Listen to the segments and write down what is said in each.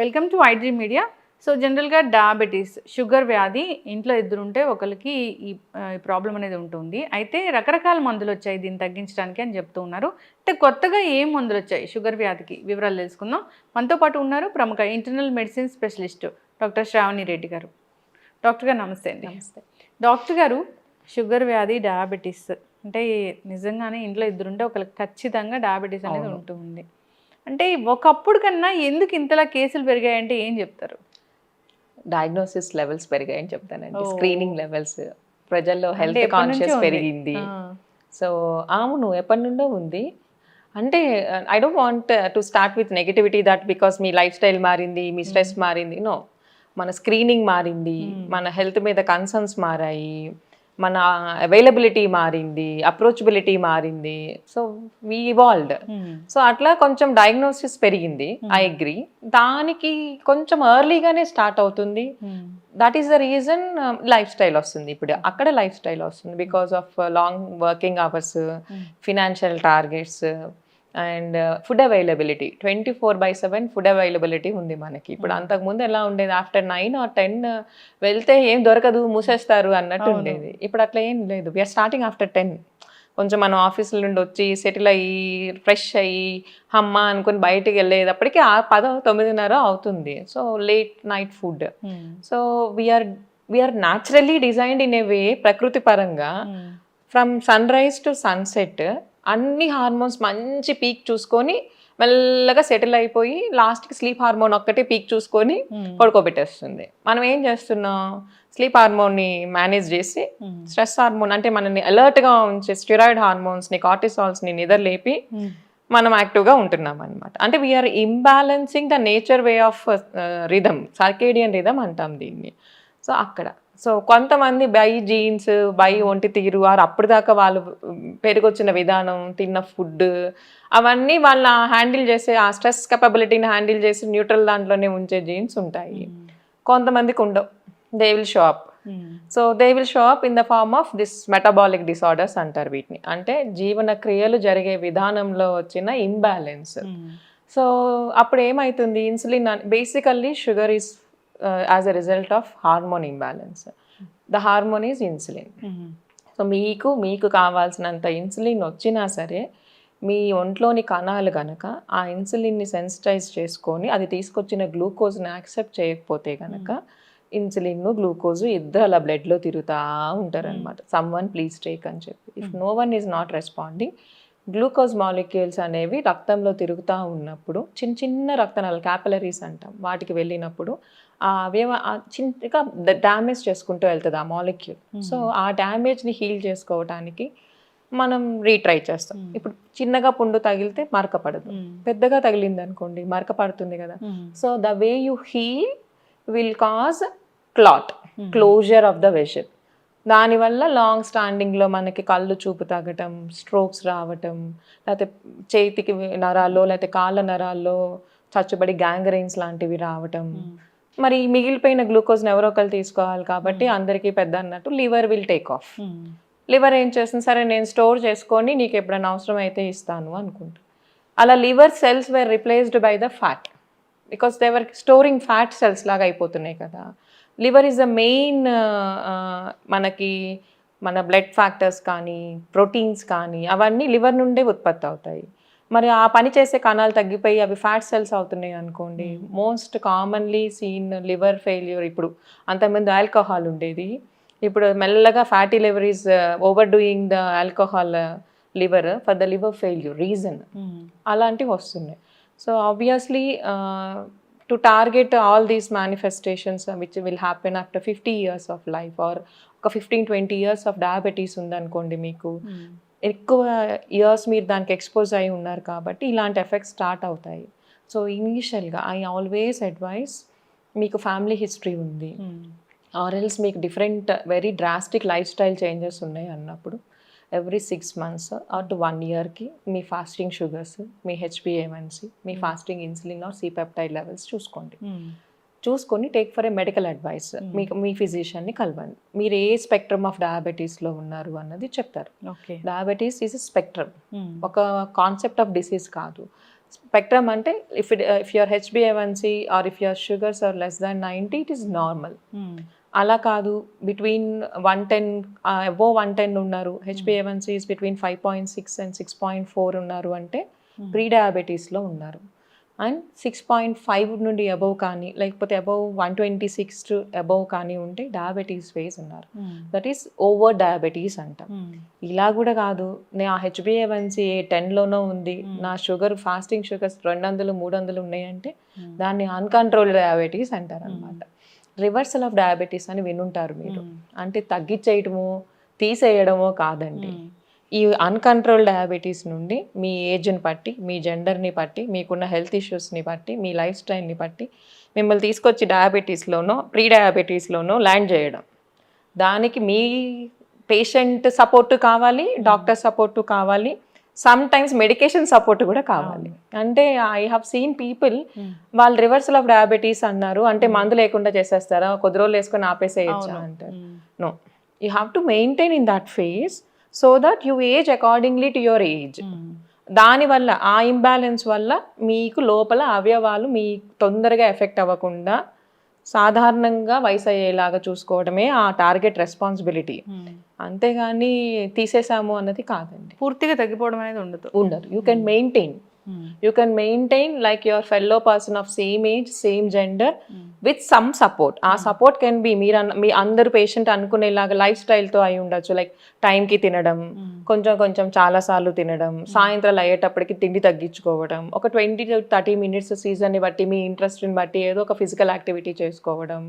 Welcome to iDream media. So జనరల్గా diabetes, sugar వ్యాధి ఇంట్లో ఇద్దరుంటే ఒకరికి ఈ ప్రాబ్లం అనేది ఉంటుంది. అయితే రకరకాల మందులు వచ్చాయి దీన్ని తగ్గించడానికి అని చెప్తూ ఉన్నారు. అంటే కొత్తగా ఏం మందులు వచ్చాయి షుగర్ వ్యాధికి వివరాలు తెలుసుకుందాం. మనతో పాటు ఉన్నారు ప్రముఖ internal medicine specialist doctor Shravani Reddy గారు. డాక్టర్ గారు నమస్తే అండి. నమస్తే డాక్టర్ గారు, షుగర్ వ్యాధి, డయాబెటీస్ అంటే నిజంగానే ఇంట్లో ఇద్దరుంటే ఒకరికి ఖచ్చితంగా డయాబెటీస్ అనేది ఉంటుంది. అంటే ఒకప్పుడు కన్నా ఎందుకు ఇంతలా కేసులు పెరిగాయంటే ఏం చెప్తారు? డయాగ్నోసిస్ లెవెల్స్ పెరిగాయని చెప్తానండి. స్క్రీనింగ్ లెవెల్స్, ప్రజల్లో హెల్త్ కాన్షియస్ పెరిగింది. సో అవును, ఎప్పటి నుండో ఉంది. అంటే I don't want to start with negativity that because me life style మారింది, మీ స్ట్రెస్ మారింది. నో, మన స్క్రీనింగ్ మారింది, మన హెల్త్ మీద కన్సర్న్స్ మారాయి, మన అవైలబిలిటీ మారింది, అప్రోచబిలిటీ మారింది. So we evolved. సో అట్లా కొంచెం డయాగ్నోసిస్ పెరిగింది. I agree. దానికి కొంచెం ఎర్లీగానే స్టార్ట్ అవుతుంది. That is the reason life style వస్తుంది. ఇప్పుడు అక్కడ లైఫ్ స్టైల్ వస్తుంది because of long working hours, financial targets and food availability. 24/7 food availability ఉంది మనకి. ఇప్పుడు అంతకుముందు ఎలా ఉండేది, ఆఫ్టర్ 9 or 10 వెళ్తే ఏం దొరకదు, మూసేస్తారు అన్నట్టు ఉండేది. ఇప్పుడు అట్లా ఏం లేదు. We are starting after 10. కొంచెం మనం ఆఫీసుల నుండి వచ్చి సెటిల్ అయ్యి ఫ్రెష్ అయ్యి అమ్మ అనుకుని బయటికి వెళ్ళేటప్పటికి 10, 9:30 అవుతుంది. So late night food. So we are naturally designed in a way, ప్రకృతి పరంగా from sunrise to sunset అన్ని హార్మోన్స్ మంచి పీక్ చూసుకొని మెల్లగా సెటిల్ అయిపోయి లాస్ట్కి స్లీప్ హార్మోన్ ఒక్కటే పీక్ చూసుకొని పడుకోబెట్టేస్తుంది. మనం ఏం చేస్తున్నాం, స్లీప్ హార్మోన్ని మేనేజ్ చేసి స్ట్రెస్ హార్మోన్ అంటే మనల్ని అలర్ట్గా ఉంచే స్టిరాయిడ్ హార్మోన్స్ని, కార్టిసాల్స్ని నిద్రలేపి మనం యాక్టివ్గా ఉంటున్నాం అనమాట. అంటే we are imbalancing the nature way of rhythm, circadian rhythm అంటాం దీన్ని. సో అక్కడ సో కొంతమంది బై జీన్స్, బై ఒంటి తీరు, ఆరు అప్పటిదాకా వాళ్ళు పెరిగొచ్చిన విధానం, తిన్న ఫుడ్, అవన్నీ వాళ్ళ హ్యాండిల్ చేసే ఆ స్ట్రెస్ కెపబిలిటీని హ్యాండిల్ చేసి న్యూట్రల్ దాంట్లోనే ఉంచే జీన్స్ ఉంటాయి. కొంతమందికి ఉండవు. They will show up. So they will show up in the form of this metabolic disorders అంటారు వీటిని. అంటే జీవన క్రియలు జరిగే విధానంలో వచ్చిన ఇంబ్యాలెన్స్. సో అప్పుడు ఏమవుతుంది, insulin basically sugar is as a result of hormone imbalance. The hormone is insulin. So మీకు కావాల్సినంత ఇన్సులిన్ వచ్చినా సరే మీ ఒంట్లోని కణాలు కనుక ఆ ఇన్సులిన్ని సెన్సిటైజ్ చేసుకొని అది తీసుకొచ్చిన గ్లూకోజ్ని యాక్సెప్ట్ చేయకపోతే కనుక ఇన్సులిన్, గ్లూకోజు ఇద్దరు అలా బ్లడ్లో తిరుగుతూ ఉంటారనమాట. సమ్వన్ ప్లీజ్ టేక్ అని చెప్పి. If no one is not responding, glucose molecules అనేవి రక్తంలో తిరుగుతూ ఉన్నప్పుడు చిన్న చిన్న రక్తనాళాలు, క్యాపిలరీస్ అంటాం, వాటికి వెళ్ళినప్పుడు చిన్నగా డ్యామేజ్ చేసుకుంటూ వెళ్తుంది ఆ మాలిక్యూల్. సో ఆ డ్యామేజ్ని హీల్ చేసుకోవడానికి మనం రీట్రై చేస్తాం. ఇప్పుడు చిన్నగా పుండు తగిలితే మరక పడదు, పెద్దగా తగిలింది అనుకోండి మరక పడుతుంది కదా. So the way you heal will cause clot, closure of the vessel. దానివల్ల లాంగ్ స్టాండింగ్లో మనకి కళ్ళు చూపు తగ్గటం, స్ట్రోక్స్ రావటం, లేకపోతే చేతికి నరాల్లో లేకపోతే కాళ్ళ నరాల్లో చచ్చుబడి గ్యాంగ్రైన్స్ లాంటివి రావటం. మరి మిగిలిపోయిన గ్లూకోజ్ని ఎవరో ఒకరు తీసుకోవాలి కాబట్టి అందరికీ పెద్ద అన్నట్టు liver will take off. Liver ఏం చేస్తుంది, సరే నేను స్టోర్ చేసుకొని నీకు ఎప్పుడైనా అవసరం అయితే ఇస్తాను అనుకుంటా. అలా liver cells were replaced by the fat because they were storing fat cells లాగా అయిపోతున్నాయి కదా. లివర్ ఈజ్ ద మెయిన్, మనకి మన బ్లడ్ ఫ్యాక్టర్స్ కానీ ప్రోటీన్స్ కానీ అవన్నీ లివర్ నుండే ఉత్పత్తి అవుతాయి. మరి ఆ పని చేసే కణాలు తగ్గిపోయి అవి ఫ్యాట్ సెల్స్ అవుతున్నాయి అనుకోండి. Most commonly seen liver failure. ఇప్పుడు అంతకుముందు ఆల్కహాల్ ఉండేది, ఇప్పుడు మెల్లగా fatty liver is over doing the alcohol liver for the liver failure reason. అలాంటివి వస్తున్నాయి. So obviously to target all these manifestations which will happen after 50 years of life or 15-20 years of diabetes ఉందనుకోండి, మీకు ఎక్కువ years మీరు దానికి expose అయి ఉన్నారు కాబట్టి ఇలాంటి ఎఫెక్ట్స్ స్టార్ట్ అవుతాయి. సో ఇనీషియల్గా ఐ ఆల్వేస్ అడ్వైస్, మీకు ఫ్యామిలీ హిస్టరీ ఉంది ఆర్ ఎల్స్ మీకు different very drastic life style changes ఉన్నాయి అన్నప్పుడు ఎవ్రీ 6 months ఆర్ టు 1 yearకి మీ ఫాస్టింగ్ షుగర్స్, మీ HbA1c, మీ fasting insulin or C-peptide levels చూసుకొని take for a medical advice. మీకు మీ ఫిజిషియన్ని కలవండి. మీరు ఏ స్పెక్ట్రమ్ ఆఫ్ డయాబెటీస్లో ఉన్నారు అన్నది చెప్తారు. డయాబెటీస్ ఈజ్ ఎ స్పెక్ట్రమ్, ఒక కాన్సెప్ట్ ఆఫ్ డిసీజ్ కాదు. స్పెక్ట్రమ్ అంటే if your HbA1c or if your sugars are less than 90 it is normal. అలా కాదు, బిట్వీన్ 110 అబోవ్ 110 ఉన్నారు, HbA1c ఇస్ బిట్వీన్ 5.6 అండ్ 6.4 ఉన్నారు అంటే ప్రీ డయాబెటీస్లో ఉన్నారు. అండ్ 6.5 నుండి అబోవ్ కానీ లేకపోతే అబోవ్ 126 టు అబోవ్ కానీ ఉంటే డయాబెటీస్ ఫేజ్ ఉన్నారు. దట్ ఈస్ ఓవర్ డయాబెటీస్ అంటాం. ఇలా కూడా కాదు, నేను ఆ HbA1c 10లోనో ఉంది, నా షుగర్ ఫాస్టింగ్ షుగర్స్ 200 300 ఉన్నాయంటే దాన్ని అన్కంట్రోల్డ్ డయాబెటీస్ అంటారు అనమాట. రివర్సల్ ఆఫ్ డయాబెటీస్ అని వినుంటారు మీరు, అంటే తగ్గించేయడమో తీసేయడమో కాదండి. ఈ అన్కంట్రోల్ డయాబెటీస్ నుండి మీ ఏజ్ని బట్టి, మీ జెండర్ని బట్టి, మీకున్న హెల్త్ ఇష్యూస్ని బట్టి, మీ లైఫ్ స్టైల్ని బట్టి మిమ్మల్ని తీసుకొచ్చి డయాబెటీస్లోనో ప్రీ డయాబెటీస్లోనో ల్యాండ్ చేయడం. దానికి మీ పేషెంట్ సపోర్ట్ కావాలి, డాక్టర్ సపోర్ట్ కావాలి, సమ్ టైమ్స్ మెడికేషన్ సపోర్ట్ కూడా కావాలి. అంటే ఐ హ్యావ్ సీన్ పీపుల్ వాళ్ళు రివర్సల్ ఆఫ్ డయాబెటీస్ అన్నారు అంటే మందు లేకుండా చేసేస్తారా, కొద్ది రోజులు వేసుకొని ఆపేసేయచ్చా అంటారు. No, you have to maintain in that phase so that you age accordingly to your age. దానివల్ల ఆ ఇంబ్యాలెన్స్ వల్ల మీకు లోపల అవయవాలు మీ తొందరగా ఎఫెక్ట్ అవ్వకుండా సాధారణంగా వయసు అయ్యేలాగా చూసుకోవడమే ఆ టార్గెట్ రెస్పాన్సిబిలిటీ. అంతేగాని తీసేసాము అన్నది కాదండి. పూర్తిగా తగ్గిపోవడం అనేది ఉండదు. You can maintain. You can maintain like your fellow person of same age, same gender with some support. ఆ సపోర్ట్ కెన్ బి మీ అందరు పేషెంట్ అనుకునేలాగా లైఫ్ స్టైల్తో అయి ఉండొచ్చు. లైక్ టైంకి తినడం, కొంచెం కొంచెం చాలాసార్లు తినడం, సాయంత్రాలు అయ్యేటప్పటికి తిండి తగ్గించుకోవడం, ఒక 20 to 30 minutes సీజన్ని బట్టి మీ ఇంట్రెస్ట్ని బట్టి ఏదో ఒక ఫిజికల్ యాక్టివిటీ చేసుకోవడం.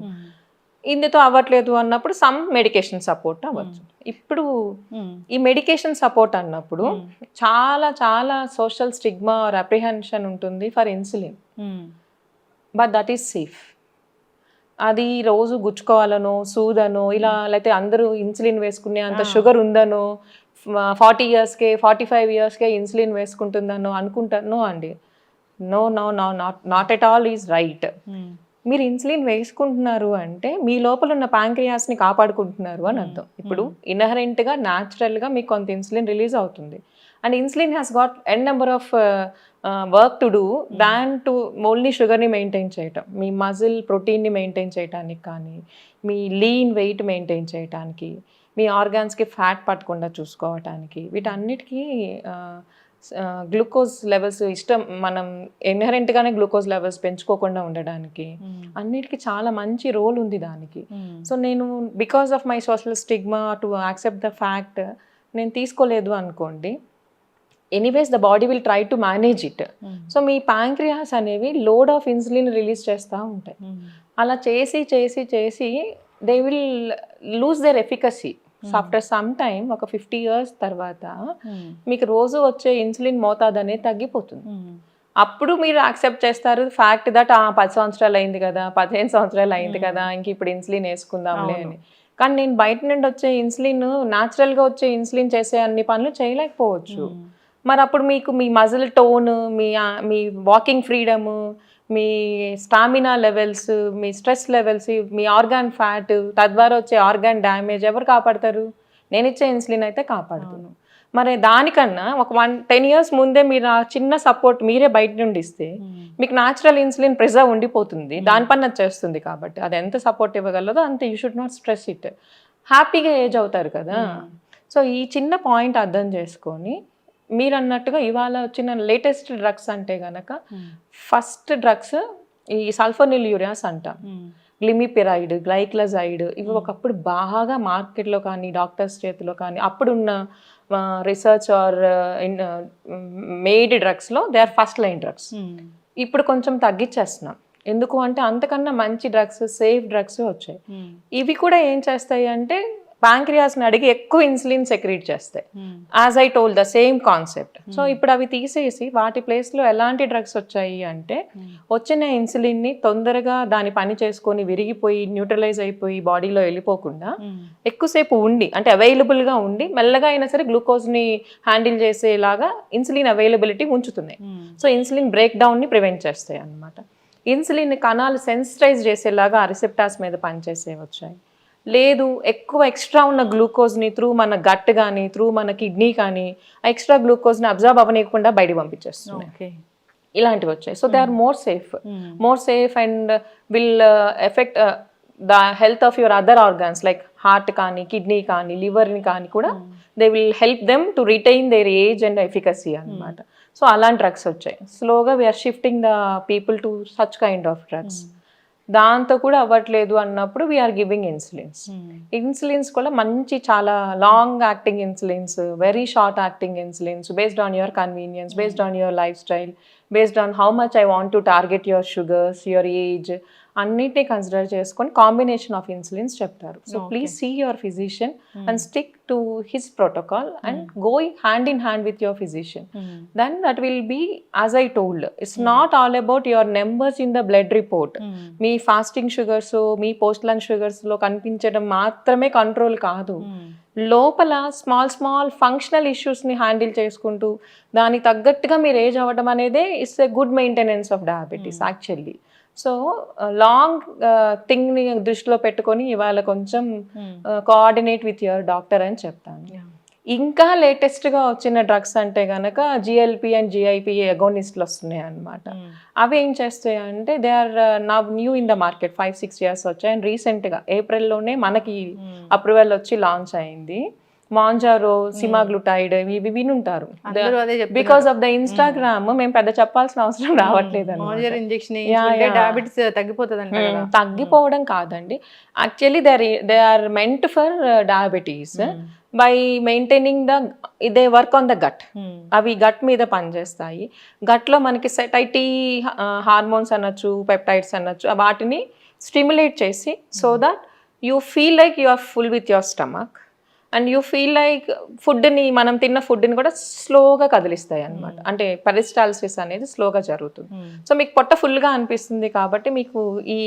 ఇందుతో అవ్వట్లేదు అన్నప్పుడు సమ్ మెడికేషన్ సపోర్ట్ అవ్వచ్చు. ఇప్పుడు ఈ మెడికేషన్ సపోర్ట్ అన్నప్పుడు చాలా చాలా సోషల్ స్టిగ్మా ఆర్ అప్రిహెన్షన్ ఉంటుంది for insulin. But that is safe. అది రోజు గుచ్చుకోవాలనో సూదనో ఇలా లేకపోతే అందరూ ఇన్సులిన్ వేసుకునే అంత షుగర్ ఉందనో 40 yearsకే 45 yearsకే ఇన్సులిన్ వేసుకుంటుందనో అనుకుంటానో అండి. No no no not at all is right. మీరు ఇన్సులిన్ వేసుకుంటున్నారు అంటే మీ లోపల ఉన్న ప్యాంక్రియాస్ని కాపాడుకుంటున్నారు అని అర్థం. ఇప్పుడు ఇన్హరెంట్గా న్యాచురల్గా మీకు కొంత ఇన్సులిన్ రిలీజ్ అవుతుంది. And insulin has got N number of work to do than to only షుగర్ని మెయింటైన్ చేయటం. మీ మజిల్ ప్రోటీన్ని మెయింటైన్ చేయడానికి కానీ, మీ లీన్ వెయిట్ మెయింటైన్ చేయడానికి, మీ ఆర్గాన్స్కి ఫ్యాట్ పట్టకుండా చూసుకోవటానికి, వీటన్నిటికీ గ్లూకోజ్ లెవెల్స్ ఇష్టం, మనం ఇన్హరెంట్గానే గ్లూకోజ్ లెవెల్స్ పెంచుకోకుండా ఉండడానికి అన్నిటికీ చాలా మంచి రోల్ ఉంది దానికి. సో నేను because of my social stigma to accept the fact నేను తీసుకోలేదు అనుకోండి, anyways the body will try to manage it. So me pancreas అనేవి లోడ్ ఆఫ్ ఇన్సులిన్ రిలీజ్ చేస్తూ ఉంటాయి. అలా చేసి చేసి చేసి they will lose their efficacy. After some time ఒక 50 years తర్వాత మీకు రోజు వచ్చే ఇన్సులిన్ మోతాదు అనేది తగ్గిపోతుంది. అప్పుడు మీరు యాక్సెప్ట్ చేస్తారు ఫ్యాక్ట్ దట్ 10 సంవత్సరాలు అయింది కదా, 15 సంవత్సరాలు అయింది కదా, ఇంక ఇప్పుడు ఇన్సులిన్ వేసుకుందాంలే అని. కానీ నేను బయట నుండి వచ్చే ఇన్సులిన్, న్యాచురల్గా వచ్చే ఇన్సులిన్ చేసే అన్ని పనులు చేయలేకపోవచ్చు. మరి అప్పుడు మీకు మీ మజిల్ టోన్, మీ వాకింగ్ ఫ్రీడము, మీ స్టామినా లెవెల్స్, మీ స్ట్రెస్ లెవెల్స్, మీ ఆర్గాన్ ఫ్యాట్, తద్వారా వచ్చే ఆర్గాన్ డ్యామేజ్ ఎవరు కాపాడతారు? నేను ఇచ్చే ఇన్సులిన్ అయితే కాపాడుతాను. మరి దానికన్నా ఒక 10 years ముందే మీరు ఆ చిన్న సపోర్ట్ మీరే బయట నుండి ఇస్తే మీకు న్యాచురల్ ఇన్సులిన్ ప్రిజర్వ్ ఉండిపోతుంది, దాని పని అది చేస్తుంది. కాబట్టి అది ఎంత సపోర్ట్ ఇవ్వగలదో అంతే. You should not stress it. హ్యాపీగా ఏజ్ అవుతారు కదా. సో ఈ చిన్న పాయింట్ అర్థం చేసుకొని మీరు అన్నట్టుగా ఇవాళ వచ్చిన లేటెస్ట్ డ్రగ్స్ అంటే గనక ఫస్ట్ డ్రగ్స్ ఈ సల్ఫోనిల్యూరియాస్ అంటాం, గ్లిమిపిరైడ్, గ్లైక్లజైడ్, ఇవి ఒకప్పుడు బాగా మార్కెట్లో కానీ డాక్టర్స్ చేతిలో కానీ అప్పుడున్న రీసెర్చ్ ఆర్ మేడ్ డ్రగ్స్లో they are first line drugs. ఇప్పుడు కొంచెం తగ్గించేస్తున్నాం. ఎందుకు అంటే అంతకన్నా మంచి డ్రగ్స్, సేఫ్ డ్రగ్స్ వచ్చాయి. ఇవి కూడా ఏం చేస్తాయి అంటే ప్యాంక్రియాస్ని అడిగి ఎక్కువ ఇన్సులిన్ సెక్రీట్ చేస్తాయి. As I told the same concept. So ఇప్పుడు అవి తీసేసి వాటి ప్లేస్లో ఎలాంటి డ్రగ్స్ వచ్చాయి అంటే వచ్చిన ఇన్సులిన్ని తొందరగా దాని పని చేసుకొని విరిగిపోయి న్యూట్రలైజ్ అయిపోయి బాడీలో వెళ్ళిపోకుండా ఎక్కువసేపు ఉండి, అంటే అవైలబుల్గా ఉండి మెల్లగా అయినా సరే గ్లూకోజ్ని హ్యాండిల్ చేసేలాగా ఇన్సులిన్ అవైలబిలిటీ ఉంచుతున్నాయి. సో ఇన్సులిన్ బ్రేక్ డౌన్ని ప్రివెంట్ చేస్తాయి అన్నమాట. ఇన్సులిన్ కణాలు సెన్సిటైజ్ చేసేలాగా ఆ రిసెప్టార్స్ మీద పనిచేసే వచ్చాయి. లేదు ఎక్కువ ఎక్స్ట్రా ఉన్న గ్లూకోజ్ని త్రూ మన గట్ కానీ త్రూ మన కిడ్నీ కానీ ఎక్స్ట్రా గ్లూకోజ్ని అబ్జర్వ్ అవ్వనీయకుండా బయట పంపించేస్తుంది. ఇలాంటివి వచ్చాయి. So they are more safe and will effect the health of your other organs like heart కానీ, కిడ్నీ కానీ, లివర్ని కానీ కూడా they will help them to retain their age and efficacy అనమాట. సో అలాంటి డ్రగ్స్ వచ్చాయి. స్లోగా we are shifting the people to such kind of drugs. దాంతో కూడా అవ్వట్లేదు అన్నప్పుడు వీఆర్ గివింగ్ ఇన్సులిన్స్ కూడా మంచి చాలా long acting insulins, very short acting insulins based on your convenience, based on your life style, based on how much I want to target your sugars, your age అన్నిటినీ consider చేసుకొని combination of insulins చెప్తారు. So please see your physician and stick to his protocol and going hand in hand with your physician. Then that will be as I told, it's not all about your numbers in the blood report. మీ fasting sugars, మీ post lunch షుగర్స్లో కనిపించడం మాత్రమే control కాదు. లోపల small functional ఇష్యూస్ని handle చేసుకుంటూ దానికి తగ్గట్టుగా మీరు ఏజ్ అవ్వడం అనేదే it's a good maintenance of diabetes actually. So long థింగ్ని దృష్టిలో పెట్టుకొని ఇవాళ కొంచెం కోఆర్డినేట్ విత్ యువర్ డాక్టర్ అని చెప్తాను. ఇంకా లేటెస్ట్గా వచ్చిన డ్రగ్స్ అంటే కనుక GLP అండ్ GIP ఎగోనిస్ట్లు వస్తున్నాయి అన్నమాట. అవి ఏం చేస్తాయి అంటే they are now new in the market, 5-6 years వచ్చాయి. అండ్ రీసెంట్గా ఏప్రిల్లోనే మనకి అప్రూవల్ వచ్చి లాంచ్ అయింది. మాంజారో, సిమాగ్లుటైడ్ ఇవి వినుంటారు. బికాస్ ఆఫ్ ద ఇన్స్టాగ్రామ్ మేము పెద్ద చెప్పాల్సిన అవసరం రావట్లేదు. తగ్గిపోవడం కాదండి, actually they are meant for diabetes by maintaining they work on the gut. అవి గట్ మీద పనిచేస్తాయి. గట్లో మనకి సెటైటీ హార్మోన్స్ అనొచ్చు, పెప్టైడ్స్ అనొచ్చు, వాటిని స్టిమ్యులేట్ చేసి so that you feel like you are full with your stomach and you feel like ఫుడ్ని, మనం తిన్న ఫుడ్ని కూడా స్లోగా కదిలిస్తాయి అనమాట. అంటే పెరిస్టాల్సిస్ అనేది స్లోగా జరుగుతుంది. సో మీకు పొట్ట ఫుల్గా అనిపిస్తుంది కాబట్టి మీకు ఈ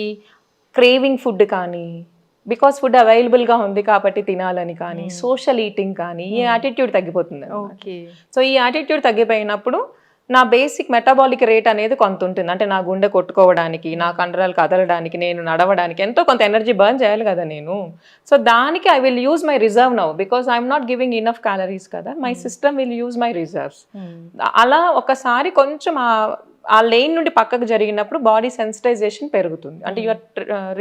క్రేవింగ్ ఫుడ్ కానీ, బికాస్ ఫుడ్ అవైలబుల్గా ఉంది కాబట్టి తినాలని కానీ, సోషల్ ఈటింగ్ కానీ, ఈ యాటిట్యూడ్ తగ్గిపోతుంది. సో ఈ యాటిట్యూడ్ తగ్గిపోయినప్పుడు నా బేసిక్ మెటబాలిక్ రేట్ అనేది కొంత ఉంటుంది. అంటే నా గుండె కొట్టుకోవడానికి, నా కండరాలు కదలడానికి, నేను నడవడానికి ఎంతో కొంత ఎనర్జీ బర్న్ చేయాలి కదా నేను. సో దానికి I will use my reserve now because I'm not giving enough calories కదా, my system will use my reserves. అలా ఒకసారి కొంచెం ఆ లైన్ నుండి పక్కకు జరిగినప్పుడు బాడీ సెన్సిటైజేషన్ పెరుగుతుంది. అంటే యూఆర్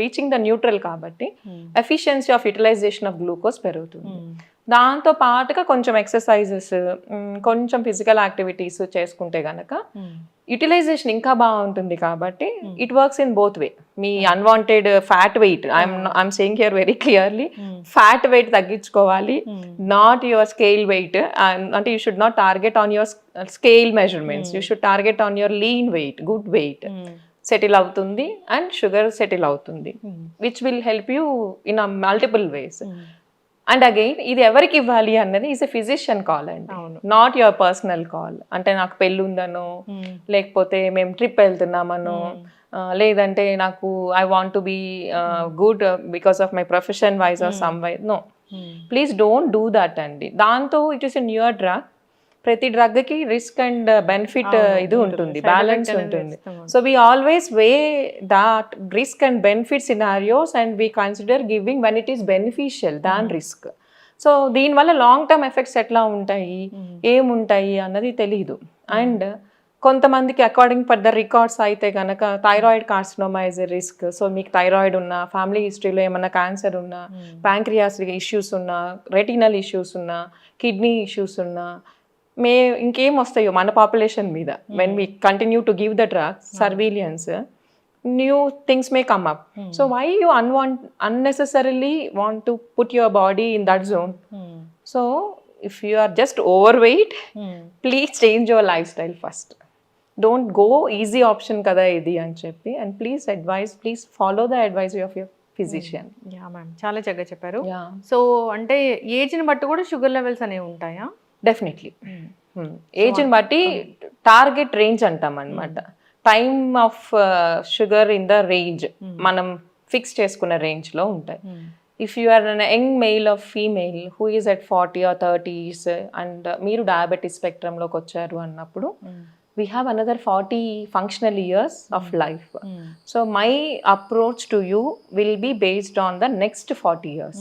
రీచింగ్ ద న్యూట్రల్ కాబట్టి efficiency of utilisation of glucose పెరుగుతుంది. దాంతో పాటుగా కొంచెం ఎక్సర్సైజెస్, కొంచెం ఫిజికల్ యాక్టివిటీస్ చేసుకుంటే గనక యూటిలైజేషన్ ఇంకా బాగుంటుంది. కాబట్టి it works in both way. మీ unwanted fat weight, I'm saying here very clearly, fat weight తగ్గించుకోవాలి, నాట్ యువర్ స్కేల్ వెయిట్. అంటే you should not target on your scale measurements, you should target on your lean weight, good weight settle అవుతుంది and sugar settle అవుతుంది, which will help you in multiple ways. And again ఇది ఎవరికి ఇవ్వాలి అన్నది is a physician call అండి, not your personal call. అంటే నాకు పెళ్ళి ఉందనో, లేకపోతే మేము ట్రిప్ వెళ్తున్నామనో, లేదంటే నాకు I want to be good because of my profession wise or some why. No, please don't do that అండి. దాంతో it is a newer drug. ప్రతి డ్రగ్కి రిస్క్ అండ్ బెనిఫిట్ ఇది ఉంటుంది, బ్యాలెన్స్ ఉంటుంది. So we always weigh that risk and benefit scenarios and we consider giving when it is beneficial than risk. So దీనివల్ల long term effects ఎట్లా ఉంటాయి, ఏముంటాయి అన్నది తెలీదు. అండ్ కొంతమందికి అకార్డింగ్ ఫర్ ద రికార్డ్స్ అయితే కనుక thyroid carcinoma is a risk. So మీకు థైరాయిడ్ ఉన్నా, ఫ్యామిలీ హిస్టరీలో ఏమన్నా క్యాన్సర్ ఉన్నా, ప్యాంక్రియాస్ ఇష్యూస్ ఉన్నా, రెటినల్ ఇష్యూస్ ఉన్నా, కిడ్నీ ఇష్యూస్ ఉన్నా, ఇంకేం వస్తాయో మన పాపులేషన్ మీద when we continue to give the drugs surveillance, new things may come up. So why you unnecessarily want to put your body in that zone? So if you are just overweight, please change your lifestyle first. Don't go easy option kada idi అని చెప్పి, and please follow the advice of your physician. Yeah ma'am, చాలా చక్కగా చెప్పారు. So అంటే ఏజ్ని బట్టి కూడా sugar levels అనేవి ఉంటాయా? డెఫినెట్లీ ఏజ్ని బట్టి టార్గెట్ రేంజ్ అంటాం అనమాట. Time of sugar in the range మనం ఫిక్స్ చేసుకున్న రేంజ్లో ఉంటాయి. If you are an young male of female who is at 40 or 30s and మీరు డయాబెటీస్ స్పెక్ట్రమ్లోకి వచ్చారు అన్నప్పుడు we have another 40 functional years of life. So my approach to you will be based on the next 40 years.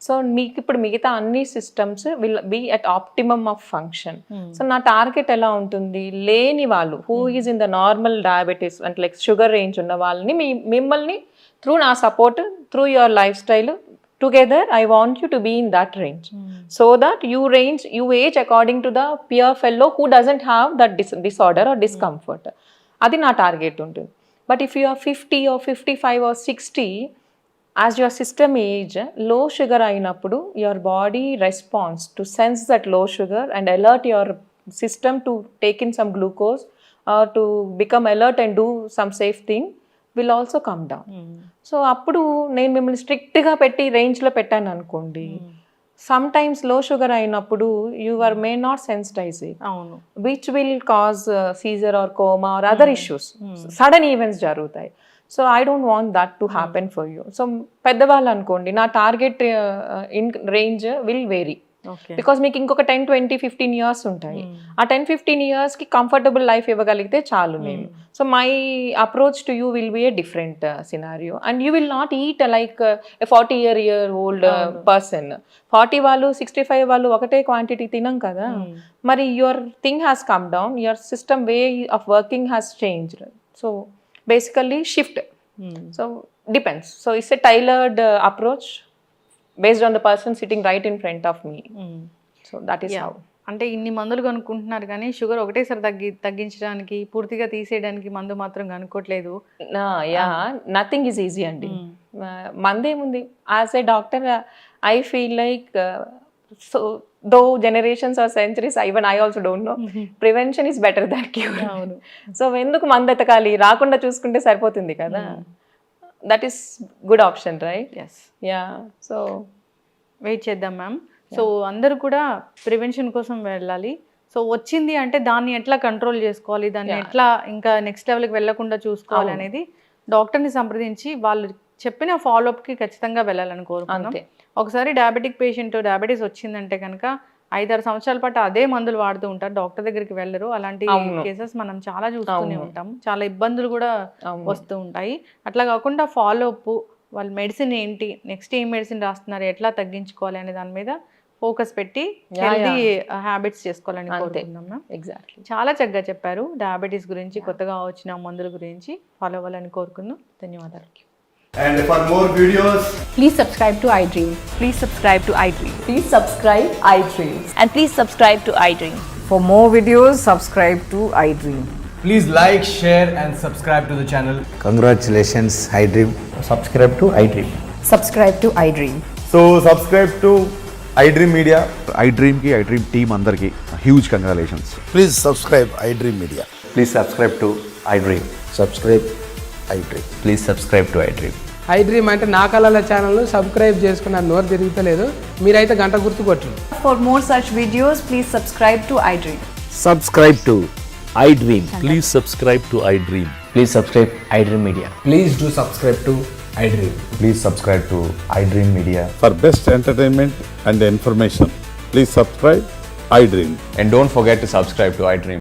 So మీకు ఇప్పుడు మిగతా అన్ని systems will be at optimum of function. So నా target ఎలా ఉంటుంది, లేని వాళ్ళు who is in the normal diabetes అంటే లైక్ షుగర్ రేంజ్ ఉన్న వాళ్ళని మిమ్మల్ని త్రూ నా support, through your life style together I want you to be in that range, so that you age according to the peer fellow who doesn't have that disorder or discomfort. అది నా target ఉంటుంది. But if you are 50 or 55 or 60, as your system age, low sugar అయినప్పుడు your body responds to sense that low sugar and alert your system to take in some glucose or to become alert and do some safe thing will also come down. So అప్పుడు నేను మిమ్మల్ని స్ట్రిక్ట్గా పెట్టి రేంజ్లో పెట్టాను అనుకోండి, some times low sugar అయినప్పుడు you are may not sensitize it, అవును, which will cause seizure or coma or other issues, sudden events జరుగుతాయి. So I don't want that to happen for you. So పెద్దవాళ్ళు అనుకోండి, నా target in range will vary, because మీకు ఇంకొక 10, 20, 15 years ఉంటాయి. ఆ 10-15 years కి కంఫర్టబుల్ లైఫ్ ఇవ్వగలిగితే చాలు నేను. So my approach to you will be a different scenario, and you will not eat like a 40-year-old person. 40 వాళ్ళు 65 వాళ్ళు ఒకటే క్వాంటిటీ తినం కదా. మరి your thing has come down, your system way of working has changed. So basically shift. So depends. So it's a tailored approach based on the person sitting right in front of me. So that is how. అంటే ఇన్ని మందులు కనుక్కుంటున్నారు కానీ sugar ఒకటేసారి తగ్గించడానికి, పూర్తిగా తీసేయడానికి మందు మాత్రం కనుక్కోవట్లేదు. నథింగ్ ఈజ్ ఈజీ అండి. మందేముంది, as a doctor I feel like, so though generations or centuries, even I also don't know, prevention is better than cure. So ఎందుకు మందు ఎతకాలి, రాకుండా చూసుకుంటే సరిపోతుంది కదా. That is good option, right? Yes, yeah. So wait చేద్దాం ma'am. So అందరూ కూడా prevention కోసం వెళ్ళాలి. సో వచ్చింది అంటే దాన్ని ఎట్లా కంట్రోల్ చేసుకోవాలి, దాన్ని ఎట్లా ఇంకా నెక్స్ట్ లెవెల్కి వెళ్ళకుండా చూసుకోవాలి అనేది డాక్టర్ని సంప్రదించి వాళ్ళు చెప్పిన ఫాలోఅప్కి ఖచ్చితంగా వెళ్ళాలని కోరుకుంటున్నాం. ఒకసారి డయాబెటిక్ పేషెంట్ డయాబెటీస్ వచ్చిందంటే కనుక 5-6 సంవత్సరాల పాటు అదే మందులు వాడుతూ ఉంటారు, డాక్టర్ దగ్గరికి వెళ్ళరు. అలాంటి కేసెస్ మనం చాలా చూస్తూనే ఉంటాం, చాలా ఇబ్బందులు కూడా వస్తూ ఉంటాయి. అట్లా కాకుండా ఫాలోఅప్, వాళ్ళ మెడిసిన్ ఏంటి, నెక్స్ట్ ఏం మెడిసిన్ రాస్తున్నారు, ఎట్లా తగ్గించుకోవాలి అనే దాని మీద ఫోకస్ పెట్టి హెల్తీ హ్యాబిట్స్ చేసుకోవాలని కోరుకుంటున్నాం. ఎగ్జాక్ట్లీ, చాలా చక్కగా చెప్పారు. డయాబెటీస్ గురించి, కొత్తగా వచ్చిన మందుల గురించి ఫాలో అవ్వాలని కోరుకుందాం. ధన్యవాదాలు. And for more videos, please subscribe to iDream. Please subscribe to iDream. Please subscribe iDream. And please subscribe to iDream. For more videos, subscribe to iDream. please like, share and subscribe to the channel. Congratulations, iDream. Subscribe to iDream. Subscribe to iDream. So subscribe to iDream Media. iDream ki iDream team andarki huge congratulations. Please subscribe iDream Media. Please subscribe to iDream. Subscribe iDream. Please subscribe to iDream. iDream అంటే నా కళల channel subscribe చేసుకున్న నోరు తిరుగుతలేదు, మీరైతే గంట గుర్తు కొట్టండి. For more such videos, please subscribe to iDream. Subscribe to iDream. Please subscribe to iDream. Please subscribe iDream Media. Please do subscribe to iDream. Please subscribe to iDream Media. For best entertainment and information, please subscribe iDream. And don't forget to subscribe to iDream.